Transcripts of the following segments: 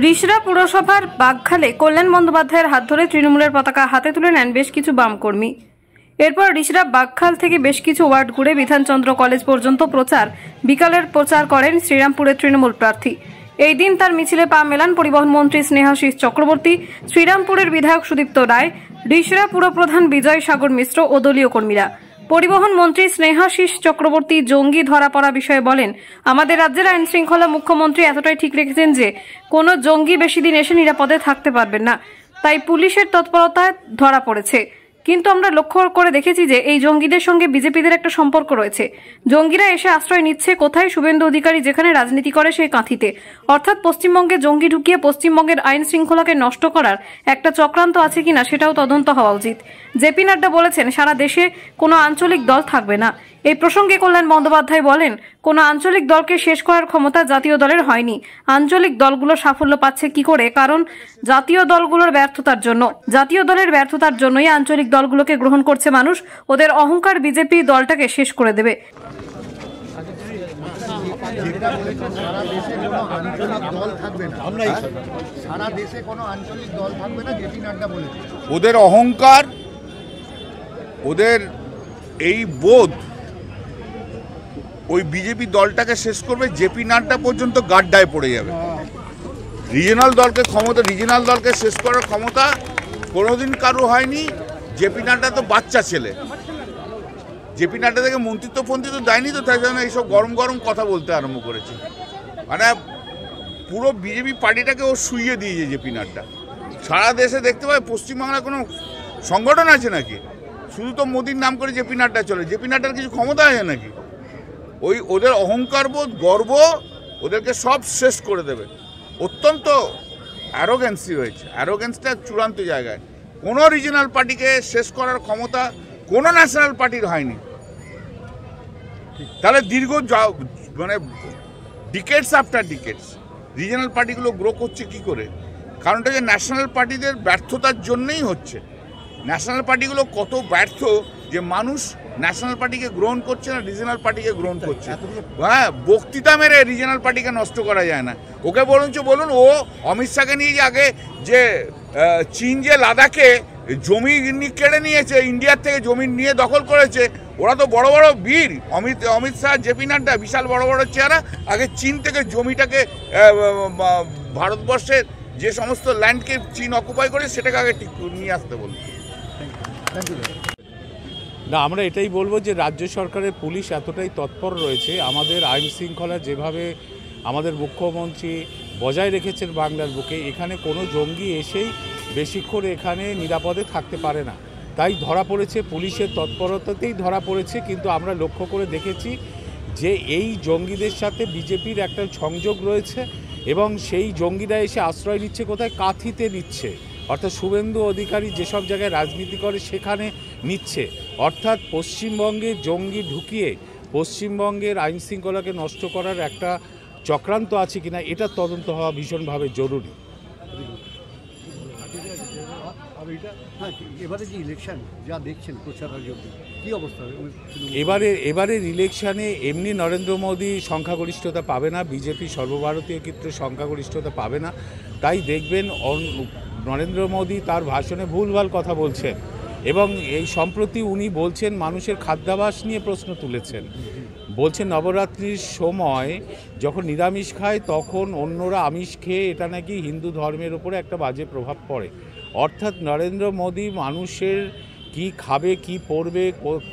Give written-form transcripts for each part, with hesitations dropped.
রিষড়া পুরসভার বাগখালে কল্যাণ বন্দ্যোপাধ্যায়ের হাত ধরে তৃণমূলের পতাকা হাতে তুলে নেন বেশ কিছু বাম কর্মী। এরপর রিষড়া বাগখাল থেকে বেশ কিছু ওয়ার্ড ঘুরে বিধানচন্দ্র কলেজ পর্যন্ত বিকালের প্রচার করেন শ্রীরামপুরের তৃণমূল প্রার্থী। এই দিন তার মিছিলে পা মেলান পরিবহন মন্ত্রী স্নেহাশিস চক্রবর্তী, শ্রীরামপুরের বিধায়ক সুদীপ্ত রায়, রিষড়া পুরপ্রধান বিজয় সাগর মিশ্র ও দলীয় কর্মীরা। পরিবহন মন্ত্রী স্নেহাশিস চক্রবর্তী জঙ্গি ধরা পড়া বিষয়ে বলেন, আমাদের রাজ্যের আইন শৃঙ্খলা মুখ্যমন্ত্রী এতটাই ঠিক রেখেছেন যে কোনো জঙ্গি বেশি দিন এসে নিরাপদে থাকতে পারবেন না, তাই পুলিশের তৎপরতায় ধরা পড়েছে। কিন্তু আমরা লক্ষ্য করে দেখেছি যে এই জঙ্গিদের সঙ্গে বিজেপিদের একটা সম্পর্ক রয়েছে। জঙ্গিরা এসে আশ্রয় নিচ্ছে কোথায়? শুভেন্দু অধিকারী যেখানে রাজনীতি করে সেই কাঁথিতে, অর্থাৎ পশ্চিমবঙ্গে জঙ্গি ঢুকিয়ে পশ্চিমবঙ্গের আইন শৃঙ্খলাকে নষ্ট করার একটা চক্রান্ত আছে কিনা সেটাও তদন্ত হওয়া উচিত। জেপি নাড্ডা বলেছেন সারা দেশে কোনো আঞ্চলিক দল থাকবে না। এই প্রসঙ্গে কল্যাণ বন্দ্যোপাধ্যায় বলেন, কোনো আঞ্চলিক দলকে শেষ করার ক্ষমতা জাতীয় দলের হয়নি। আঞ্চলিক দলগুলো সাফল্য পাচ্ছে কি করে? কারণ জাতীয় দলগুলোর ব্যর্থতার জন্য, জাতীয় দলের ব্যর্থতার জন্যই আঞ্চলিক দলগুলোকে গ্রহণ করছে মানুষ। ওদের অহংকার বিজেপি দলটাকে শেষ করে দেবে। ওদের অহংকার, ওদের এই বোধ ওই বিজেপি দলটাকে শেষ করবে। জেপি নাড্ডা পর্যন্ত গাড্ডায় পড়ে যাবে। রিজনাল দলকে শেষ করার ক্ষমতা কোনোদিন কারো হয়নি। জেপি নাড্ডা তো বাচ্চা ছেলে, জেপি নাড্ডা থেকে মন্ত্রিত্ব ফন্ত্রিত্ব দেয়নি, তো তাই জন্য এইসব গরম গরম কথা বলতে আরম্ভ করেছে। মানে পুরো বিজেপি পার্টিটাকে ও শুইয়ে দিয়েছে জেপি নাড্ডা। সারা দেশে দেখতে পাই পশ্চিমবাংলায় কোনো সংগঠন আছে নাকি? শুধু তো মোদির নাম করে জেপি নাড্ডা চলে। জেপি নাড্ডার কিছু ক্ষমতা আছে নাকি? ওই ওদের অহংকার বোধ, গর্ব ওদেরকে সব শেষ করে দেবে। অত্যন্ত অ্যারোগেন্সি হয়েছে, অ্যারোগেন্সটা চূড়ান্ত জায়গায়। কোনো রিজনাল পার্টিকে শেষ করার ক্ষমতা কোনো ন্যাশনাল পার্টির হয়নি। তাহলে দীর্ঘ মানে ডিকেটস আফটার ডিকেটস রিজনাল পার্টিগুলো গ্রো করছে কি করে? কারণটা যে ন্যাশনাল পার্টিদের ব্যর্থতার জন্যই হচ্ছে। ন্যাশনাল পার্টিগুলো কত ব্যর্থ যে মানুষ ন্যাশনাল পার্টিকে গ্রহণ করছে না, রিজনাল পার্টিকে গ্রহণ করছে। হ্যাঁ, বক্তৃতা মেরে রিজনাল পার্টিকে নষ্ট করা যায় না। ওকে বলুন ও অমিত শাহকে নিয়ে যে আগে যে চীন যে লাদাখে জমি কেড়ে নিয়েছে, ইন্ডিয়ার থেকে জমি নিয়ে দখল করেছে, ওরা তো বড় বড় বীর। অমিত শাহ, জেপি নাড্ডা বিশাল বড় বড় চেহারা। আগে চীন থেকে জমিটাকে ভারতবর্ষের যে সমস্ত ল্যান্ডকে চীন অকুপাই করে সেটাকে আগে ঠিক নিয়ে আসতে বলুন। না, আমরা এটাই বলবো যে রাজ্য সরকারের পুলিশ এতটাই তৎপর রয়েছে। আমাদের আইন শৃঙ্খলা যেভাবে আমাদের মুখ্যমন্ত্রী বজায় রেখেছেন বাংলার বুকে, এখানে কোনো জঙ্গি এসেই বেশিক্ষণ এখানে নিরাপদে থাকতে পারে না। তাই ধরা পড়েছে, পুলিশের তৎপরতাতেই ধরা পড়েছে। কিন্তু আমরা লক্ষ্য করে দেখেছি যে এই জঙ্গিদের সাথে বিজেপির একটা সংযোগ রয়েছে এবং সেই জঙ্গিরা এসে আশ্রয় নিচ্ছে কোথায়? কাঁথিতে নিচ্ছে, অর্থাৎ শুভেন্দু অধিকারী যেসব জায়গায় রাজনীতি করে সেখানে নিচ্ছে। অর্থাৎ পশ্চিমবঙ্গে জঙ্গি ঢুকিয়ে পশ্চিমবঙ্গের আইন শৃঙ্খলাকে নষ্ট করার একটা চক্রান্ত আছে কিনা এটা তদন্ত হওয়া ভীষণভাবে জরুরি। এবারের ইলেকশনে এমনি নরেন্দ্র মোদী সংখ্যাগরিষ্ঠতা পাবে না, বিজেপি সর্বভারতীয় ক্ষেত্রে সংখ্যাগরিষ্ঠতা পাবে না। তাই দেখবেন নরেন্দ্র মোদী তার ভাষণে ভুলভাল কথা বলছেন এবং এই সম্প্রতি উনি বলছেন মানুষের খাদ্যাভ্যাস নিয়ে প্রশ্ন তুলেছেন। বলছেন নবরাত্রির সময় যখন নিরামিষ খায় তখন অন্যরা আমিষ খেয়ে এটা নাকি হিন্দু ধর্মের উপরে একটা বাজে প্রভাব পড়ে। অর্থাৎ নরেন্দ্র মোদী মানুষের কি খাবে, কি পড়বে,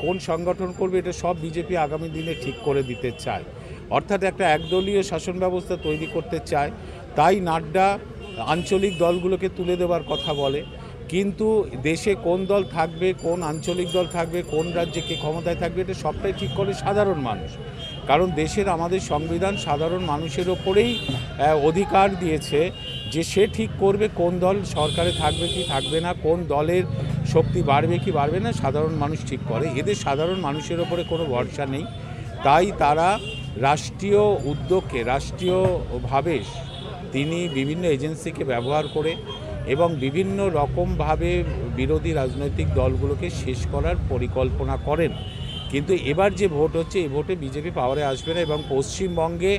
কোন সংগঠন করবে, এটা সব বিজেপি আগামী দিনে ঠিক করে দিতে চায়। অর্থাৎ একটা একদলীয় শাসন ব্যবস্থা তৈরি করতে চায়। তাই নাড্ডা আঞ্চলিক দলগুলোকে তুলে দেওয়ার কথা বলে। কিন্তু দেশে কোন দল থাকবে, কোন আঞ্চলিক দল থাকবে, কোন রাজ্যে কে ক্ষমতায় থাকবে, এটা সবটাই ঠিক করে সাধারণ মানুষ। কারণ দেশের আমাদের সংবিধান সাধারণ মানুষের ওপরেই অধিকার দিয়েছে যে সে ঠিক করবে কোন দল সরকারে থাকবে কি থাকবে না, কোন দলের শক্তি বাড়বে কি বাড়বে না, সাধারণ মানুষ ঠিক করে। এদের সাধারণ মানুষের ওপরে কোনো ভরসা নেই। তাই তারা রাষ্ট্রীয় উদ্যোগকে, রাষ্ট্রীয়ভাবে তিনি বিভিন্ন এজেন্সিকে ব্যবহার করে এবং বিভিন্ন রকমভাবে বিরোধী রাজনৈতিক দলগুলোকে শেষ করার পরিকল্পনা করেন। কিন্তু এবার যে ভোট হচ্ছে, এই ভোটে বিজেপি পাওয়ারে আসবে না এবং পশ্চিমবঙ্গে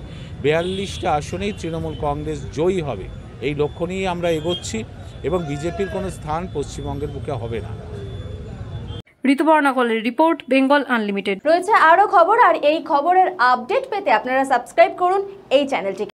42টা আসনেই তৃণমূল কংগ্রেস জয়ী হবে। এই লক্ষ্য নিয়ে আমরা এগোচ্ছি এবং বিজেপির কোনো স্থান পশ্চিমবঙ্গের বুকে হবে না। ঋতুপর্ণা কলের রিপোর্ট, বেঙ্গল আনলিমিটেড। রয়েছে আরও খবর, আর এই খবরের আপডেট পেতে আপনারা সাবস্ক্রাইব করুন এই চ্যানেলটিকে।